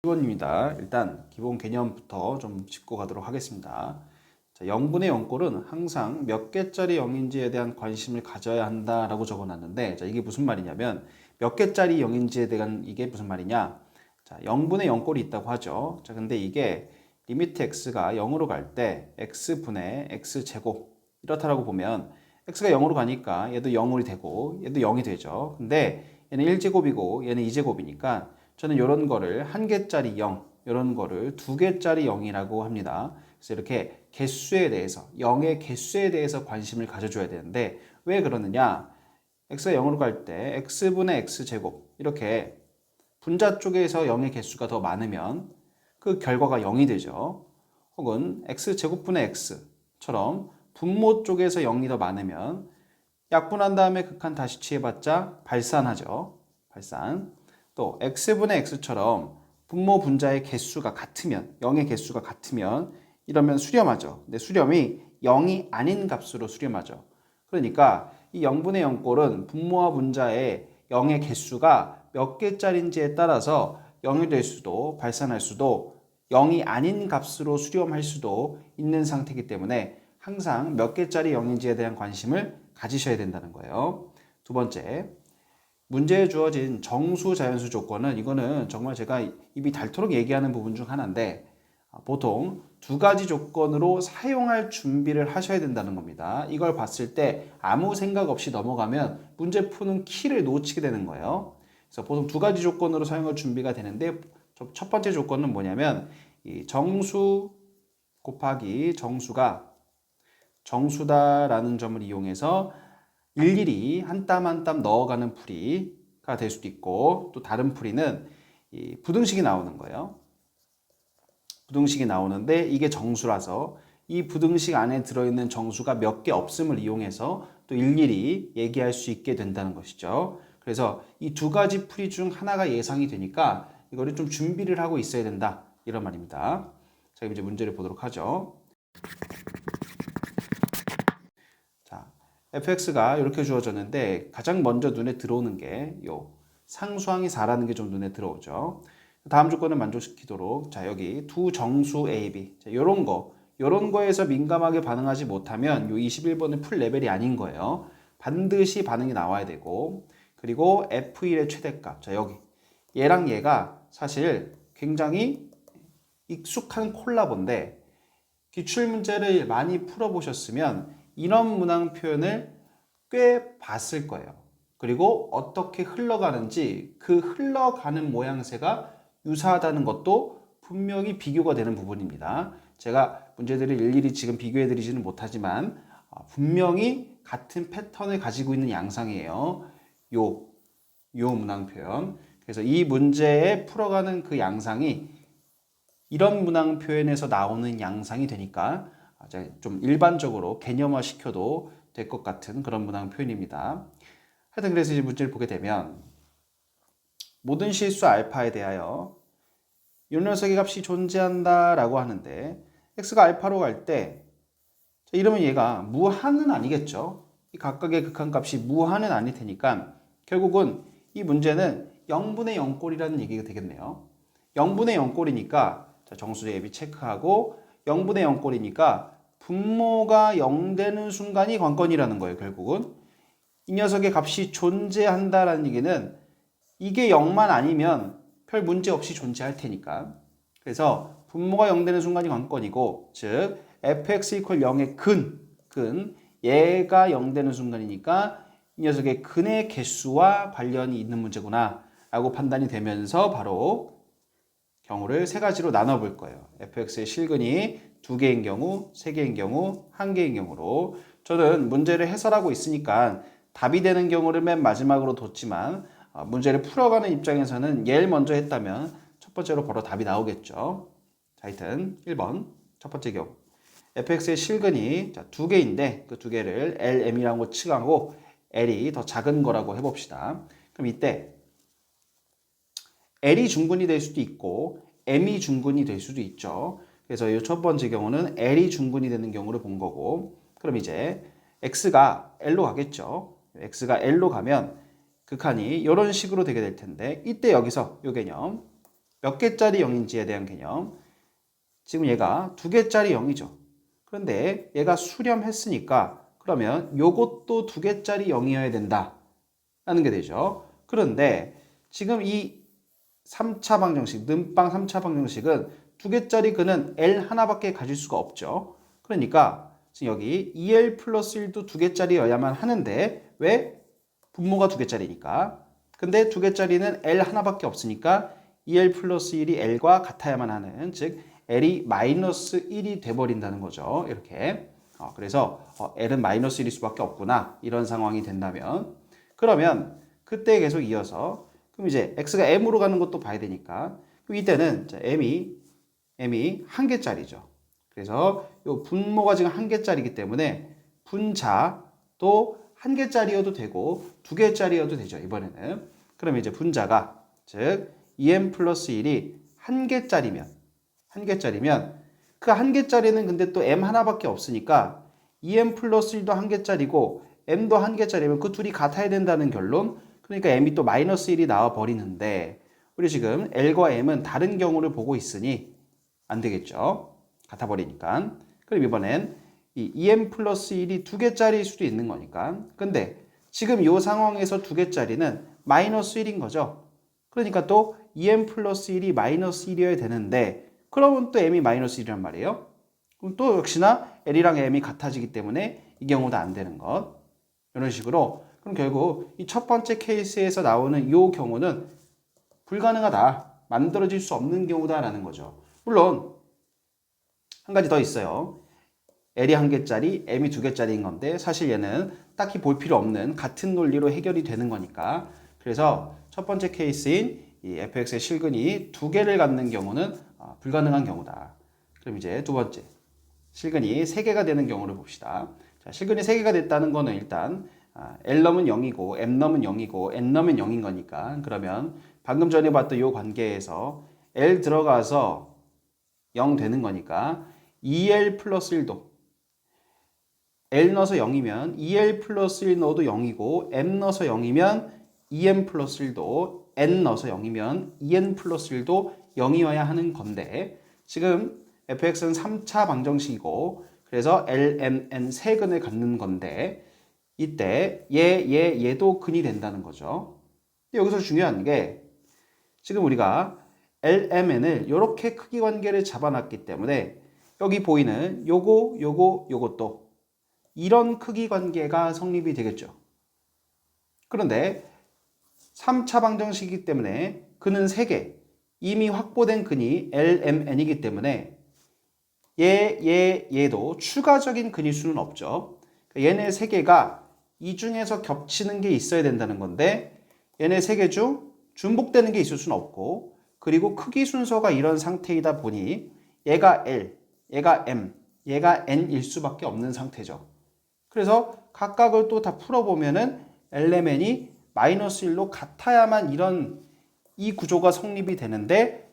기본입니다. 일단 기본 개념부터 좀 짚고 가도록 하겠습니다. 자, 0분의 0꼴은 항상 몇 개짜리 0인지에 대한 관심을 가져야 한다라고 적어놨는데, 자, 이게 무슨 말이냐면 몇 개짜리 0인지에 대한 이게 무슨 말이냐? 자, 0분의 0꼴이 있다고 하죠. 자, 근데 이게 리미트 x가 0으로 갈 때 x분의 x제곱 이렇다라고 보면 x가 0으로 가니까 얘도 0이 되고 얘도 0이 되죠. 근데 얘는 1제곱이고 얘는 2제곱이니까 저는 이런 거를 한 개짜리 0, 이런 거를 두 개짜리 0이라고 합니다. 그래서 이렇게 개수에 대해서, 0의 개수에 대해서 관심을 가져줘야 되는데 왜 그러느냐? x가 0으로 갈 때 x분의 x제곱 이렇게 분자 쪽에서 0의 개수가 더 많으면 그 결과가 0이 되죠. 혹은 x제곱분의 x처럼 분모 쪽에서 0이 더 많으면 약분한 다음에 극한 다시 취해봤자 발산하죠. 발산. 또 x분의 x처럼 분모 분자의 개수가 같으면 0의 개수가 같으면 이러면 수렴하죠. 근데 수렴이 0이 아닌 값으로 수렴하죠. 그러니까 이 0분의 0꼴은 분모와 분자의 0의 개수가 몇 개짜리인지에 따라서 0이 될 수도 발산할 수도 0이 아닌 값으로 수렴할 수도 있는 상태이기 때문에 항상 몇 개짜리 0인지에 대한 관심을 가지셔야 된다는 거예요. 두 번째, 문제에 주어진 정수 자연수 조건은 이거는 정말 제가 입이 닳도록 얘기하는 부분 중 하나인데 보통 두 가지 조건으로 사용할 준비를 하셔야 된다는 겁니다. 이걸 봤을 때 아무 생각 없이 넘어가면 문제 푸는 키를 놓치게 되는 거예요. 그래서 보통 두 가지 조건으로 사용할 준비가 되는데 첫 번째 조건은 뭐냐면 이 정수 곱하기 정수가 정수다라는 점을 이용해서 일일이 한 땀 한 땀 넣어가는 풀이가 될 수도 있고, 또 다른 풀이는 이 부등식이 나오는 거예요. 부등식이 나오는데 이게 정수라서 이 부등식 안에 들어있는 정수가 몇 개 없음을 이용해서 또 일일이 얘기할 수 있게 된다는 것이죠. 그래서 이 두 가지 풀이 중 하나가 예상이 되니까 이거를 좀 준비를 하고 있어야 된다, 이런 말입니다. 자, 그럼 이제 문제를 보도록 하죠. 자, fx가 이렇게 주어졌는데 가장 먼저 눈에 들어오는 게 요 상수항이 4라는 게 좀 눈에 들어오죠. 다음 조건을 만족시키도록, 자, 여기 두 정수 a, b, 자, 요런 거에서 민감하게 반응하지 못하면 요 21번은 풀 레벨이 아닌 거예요. 반드시 반응이 나와야 되고, 그리고 f1의 최대값, 자, 여기 얘랑 얘가 사실 굉장히 익숙한 콜라보인데 기출문제를 많이 풀어보셨으면 이런 문항 표현을 꽤 봤을 거예요. 그리고 어떻게 흘러가는지 그 흘러가는 모양새가 유사하다는 것도 분명히 비교가 되는 부분입니다. 제가 문제들을 일일이 지금 비교해 드리지는 못하지만 분명히 같은 패턴을 가지고 있는 양상이에요. 요 문항 표현. 그래서 이 문제에 풀어가는 그 양상이 이런 문항 표현에서 나오는 양상이 되니까 좀 일반적으로 개념화 시켜도 될 것 같은 그런 문항 표현입니다. 하여튼 그래서 이제 문제를 보게 되면 모든 실수 알파에 대하여 이 녀석의 값이 존재한다라고 하는데 x가 알파로 갈 때 이러면 얘가 무한은 아니겠죠. 이 각각의 극한값이 무한은 아닐 테니까 결국은 이 문제는 0분의 0꼴이라는 얘기가 되겠네요. 0분의 0꼴이니까 정수 대비 체크하고 0분의 0꼴이니까 분모가 0 되는 순간이 관건이라는 거예요. 결국은 이 녀석의 값이 존재한다라는 얘기는 이게 0만 아니면 별 문제 없이 존재할 테니까. 그래서 분모가 0 되는 순간이 관건이고, 즉 fx equal 0의 근 얘가 0 되는 순간이니까 이 녀석의 근의 개수와 관련이 있는 문제구나 라고 판단이 되면서 바로 경우를 세 가지로 나눠 볼 거예요. fx의 실근이 2개인 경우, 3개인 경우, 1개인 경우로. 저는 문제를 해설하고 있으니까 답이 되는 경우를 맨 마지막으로 뒀지만 문제를 풀어가는 입장에서는 얘를 먼저 했다면 첫 번째로 바로 답이 나오겠죠. 자, 하여튼 1번 첫 번째 경우 fx의 실근이 2개인데 그 2개를 LM이라고 칭하고 L이 더 작은 거라고 해봅시다. 그럼 이때 L이 중근이 될 수도 있고 M이 중근이 될 수도 있죠. 그래서 이 첫 번째 경우는 L이 중근이 되는 경우를 본 거고, 그럼 이제 X가 L로 가겠죠. X가 L로 가면 극한이 이런 식으로 되게 될 텐데 이때 여기서 이 개념 몇 개짜리 0인지에 대한 개념. 지금 얘가 2개짜리 0이죠. 그런데 얘가 수렴했으니까 그러면 요것도 2개짜리 0이어야 된다 라는 게 되죠. 그런데 지금 이 3차 방정식, 는빵 3차 방정식은 2개짜리 근은 L 하나밖에 가질 수가 없죠. 그러니까 지금 여기 2L 플러스 1도 2개짜리여야만 하는데 왜? 분모가 2개짜리니까. 근데 2개짜리는 L 하나밖에 없으니까 2L 플러스 1이 L과 같아야만 하는, 즉 L이 마이너스 1이 돼버린다는 거죠. 이렇게. 그래서 L은 마이너스 1일 수밖에 없구나. 이런 상황이 된다면. 그러면 그때 계속 이어서 그럼 이제 X가 M으로 가는 것도 봐야 되니까 그럼 이때는 M이 한 개짜리죠. 그래서 이 분모가 지금 한 개짜리이기 때문에 분자도 한 개짜리여도 되고 2개짜리여도 되죠. 이번에는. 그러면 이제 분자가 즉 2m 플러스 1이 한 개짜리면 그 한 개짜리는 근데 또 m 하나밖에 없으니까 2m 플러스 1도 한 개짜리고 m도 한 개짜리면 그 둘이 같아야 된다는 결론. 그러니까 m이 또 마이너스 1이 나와 버리는데 우리 지금 L과 M은 다른 경우를 보고 있으니 안 되겠죠. 같아 버리니까. 그럼 이번엔 이 2m 플러스 1이 2개짜리일 수도 있는 거니까. 근데 지금 이 상황에서 2개짜리는 마이너스 1인 거죠. 그러니까 또 2m 플러스 1이 마이너스 1이어야 되는데 그러면 또 m이 마이너스 1이란 말이에요. 그럼 또 역시나 L이랑 m이 같아지기 때문에 이 경우도 안 되는 것. 이런 식으로 그럼 결국 이 첫 번째 케이스에서 나오는 이 경우는 불가능하다. 만들어질 수 없는 경우다라는 거죠. 물론 한 가지 더 있어요. L이 한 개짜리, M이 2개짜리인 건데 사실 얘는 딱히 볼 필요 없는 같은 논리로 해결이 되는 거니까. 그래서 첫 번째 케이스인 이 fx의 실근이 2개를 갖는 경우는 불가능한 경우다. 그럼 이제 두 번째, 실근이 3개가 되는 경우를 봅시다. 자, 실근이 3개가 됐다는 거는 일단 L넘은 0이고 M넘은 0이고 N넘은 0인 거니까 그러면 방금 전에 봤던 이 관계에서 L 들어가서 0 되는 거니까 2L 플러스 1도 L 넣어서 0이면 2L 플러스 1 넣어도 0이고 M 넣어서 0이면 2M 플러스 1도 N 넣어서 0이면 2N 플러스 1도 0이어야 하는 건데 지금 fx는 3차 방정식이고 그래서 L, M, N 세 근을 갖는 건데 이때 얘도 근이 된다는 거죠. 여기서 중요한 게 지금 우리가 L, M, N을 이렇게 크기 관계를 잡아놨기 때문에 여기 보이는 요것도 이런 크기 관계가 성립이 되겠죠. 그런데 3차 방정식이기 때문에 근은 3개, 이미 확보된 근이 L, M, N이기 때문에 얘도 추가적인 근일 수는 없죠. 얘네 3개가 이 중에서 겹치는 게 있어야 된다는 건데 얘네 3개 중 중복되는 게 있을 수는 없고 그리고 크기 순서가 이런 상태이다 보니 얘가 L, 얘가 M, 얘가 N일 수밖에 없는 상태죠. 그래서 각각을 또 다 풀어보면은 LMN이 마이너스 1로 같아야만 이 구조가 성립이 되는데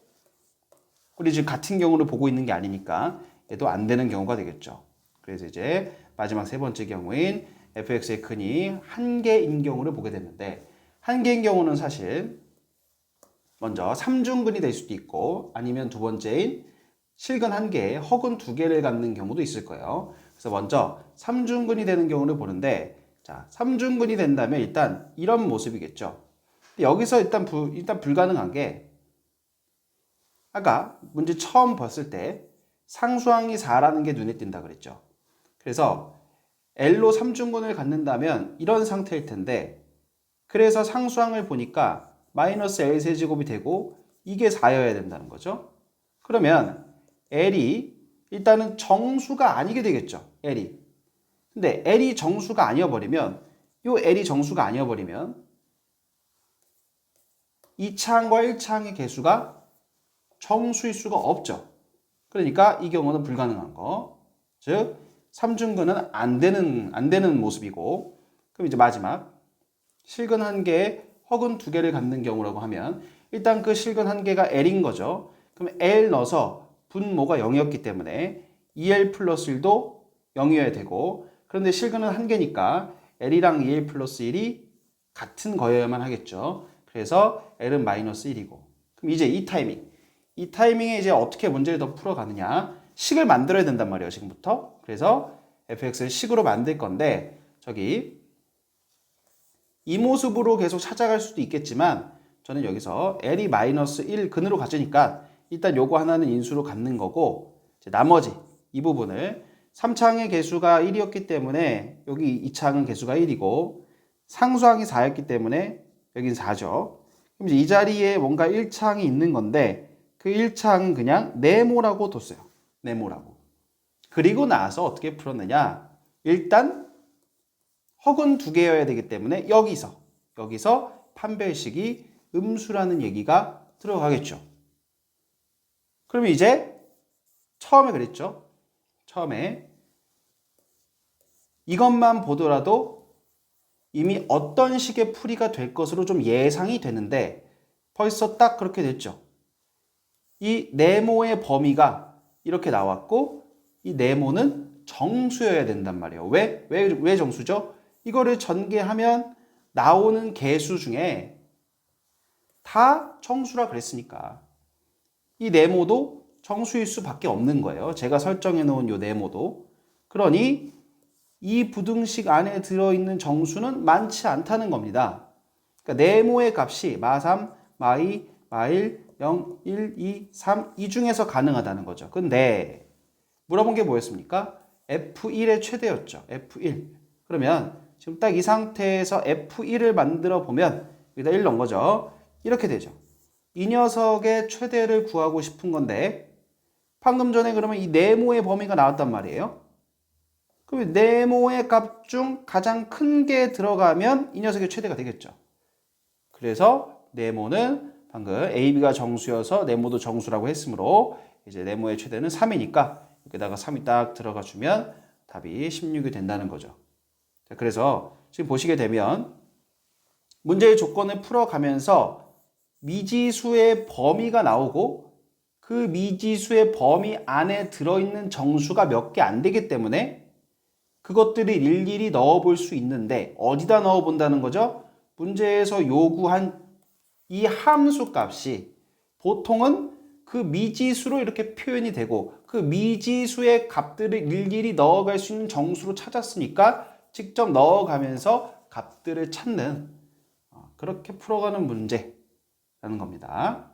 우리 지금 같은 경우를 보고 있는 게 아니니까 얘도 안 되는 경우가 되겠죠. 그래서 이제 마지막 세 번째 경우인 fx의 근이 한 개인 경우를 보게 됐는데 한 개인 경우는 사실 먼저 3중근이 될 수도 있고 아니면 두 번째인 실근 한 개에 허근 2개를 갖는 경우도 있을 거예요. 그래서 먼저 3중근이 되는 경우를 보는데 자, 3중근이 된다면 일단 이런 모습이겠죠. 여기서 일단 불가능한 게 아까 문제 처음 봤을 때 상수항이 4라는 게 눈에 띈다 그랬죠. 그래서 L로 3중근을 갖는다면 이런 상태일 텐데 그래서 상수항을 보니까 마이너스 L 세제곱이 되고 이게 4여야 된다는 거죠. 그러면 L이 일단은 정수가 아니게 되겠죠. L이. 근데 L이 정수가 아니어버리면 요 L이 정수가 아니어버리면 2차항과 1차항의 개수가 정수일 수가 없죠. 그러니까 이 경우는 불가능한 거. 즉 3중근은 안 되는 모습이고 그럼 이제 마지막 실근 한 개에 허근 2개를 갖는 경우라고 하면 일단 그 실근 한 개가 L인 거죠. 그럼 L 넣어서 분모가 0이었기 때문에 2L 플러스 1도 0이어야 되고 그런데 실근은 한 개니까 L이랑 2L 플러스 1이 같은 거여야만 하겠죠. 그래서 L은 마이너스 1이고 그럼 이제 이 타이밍 이 타이밍에 이제 어떻게 문제를 더 풀어가느냐. 식을 만들어야 된단 말이에요, 지금부터. 그래서 fx를 식으로 만들 건데, 저기, 이 모습으로 계속 찾아갈 수도 있겠지만, 저는 여기서 l이 마이너스 1 근으로 가지니까, 일단 요거 하나는 인수로 갖는 거고, 이제 나머지 이 부분을 3창의 개수가 1이었기 때문에, 여기 2창은 개수가 1이고, 상수항이 4였기 때문에, 여긴 4죠. 그럼 이제 이 자리에 뭔가 1창이 있는 건데, 그 1창은 그냥 네모라고 뒀어요. 네모라고. 그리고 나서 어떻게 풀었느냐. 일단 허근 두 개여야 되기 때문에 여기서 판별식이 음수라는 얘기가 들어가겠죠. 그러면 이제 처음에 그랬죠. 처음에 이것만 보더라도 이미 어떤 식의 풀이가 될 것으로 좀 예상이 되는데 벌써 딱 그렇게 됐죠. 이 네모의 범위가 이렇게 나왔고 이 네모는 정수여야 된단 말이에요. 왜 정수죠? 이거를 전개하면 나오는 개수 중에 다 정수라 그랬으니까 이 네모도 정수일 수밖에 없는 거예요. 제가 설정해 놓은 이 네모도. 그러니 이 부등식 안에 들어있는 정수는 많지 않다는 겁니다. 그러니까 네모의 값이 마3, 마2, 마1, 0, 1, 2, 3 이 중에서 가능하다는 거죠. 근데 물어본 게 뭐였습니까? F1의 최대였죠. F1. 그러면 지금 딱 이 상태에서 F1을 만들어 보면 여기다 1 넣은 거죠. 이렇게 되죠. 이 녀석의 최대를 구하고 싶은 건데 방금 전에 그러면 이 네모의 범위가 나왔단 말이에요. 그럼 네모의 값 중 가장 큰 게 들어가면 이 녀석의 최대가 되겠죠. 그래서 네모는 방금 AB가 정수여서 네모도 정수라고 했으므로 이제 네모의 최대는 3이니까 여기다가 3이 딱 들어가 주면 답이 16이 된다는 거죠. 자, 그래서 지금 보시게 되면 문제의 조건을 풀어가면서 미지수의 범위가 나오고 그 미지수의 범위 안에 들어있는 정수가 몇 개 안 되기 때문에 그것들을 일일이 넣어볼 수 있는데 어디다 넣어본다는 거죠? 문제에서 요구한 이 함수 값이 보통은 그 미지수로 이렇게 표현이 되고 그 미지수의 값들을 일일이 넣어갈 수 있는 정수로 찾았으니까 직접 넣어가면서 값들을 찾는 그렇게 풀어가는 문제라는 겁니다.